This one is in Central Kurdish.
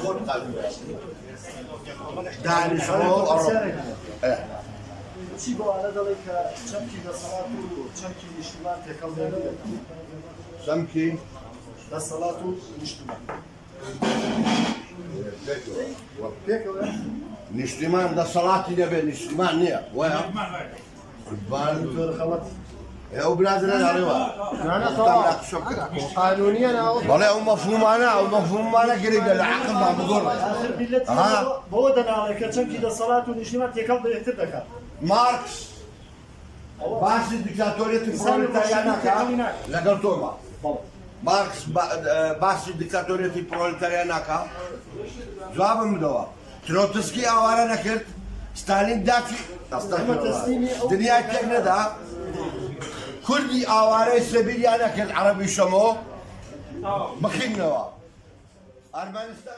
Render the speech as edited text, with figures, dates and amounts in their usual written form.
خود دانش هو أوروبا چی بۆ ئالە دەڵێ کە چەمکی دەسەڵات و چەمکی نیشتیمان تێکەڵ دێنێت سمكي دەسەڵات و نیشتیمان پێکەوە نشتمان ده صلاتي نبي نشتمان نية ويا بان خەڵەت يا بلادنا عليها أنا قانونيا والله هو مفهومنا قريب العقل ما بقول آخر بيلت بۆ دەناڵێ کە چەمکی دەسەڵات و نیشتیمان تێکەڵ بەیەکتر دەکات ماركس باس الدكتاتورية البروليتاريانة لقل توما ماركس باس الدكتاتورية البروليتاريانة جواب مدوا تروتسكي أوارا نكرت ستالين داتي دنيا تكندا كردي أوارا سبيلي أنا كنت عربي شمو مخيم نوا أرمنستان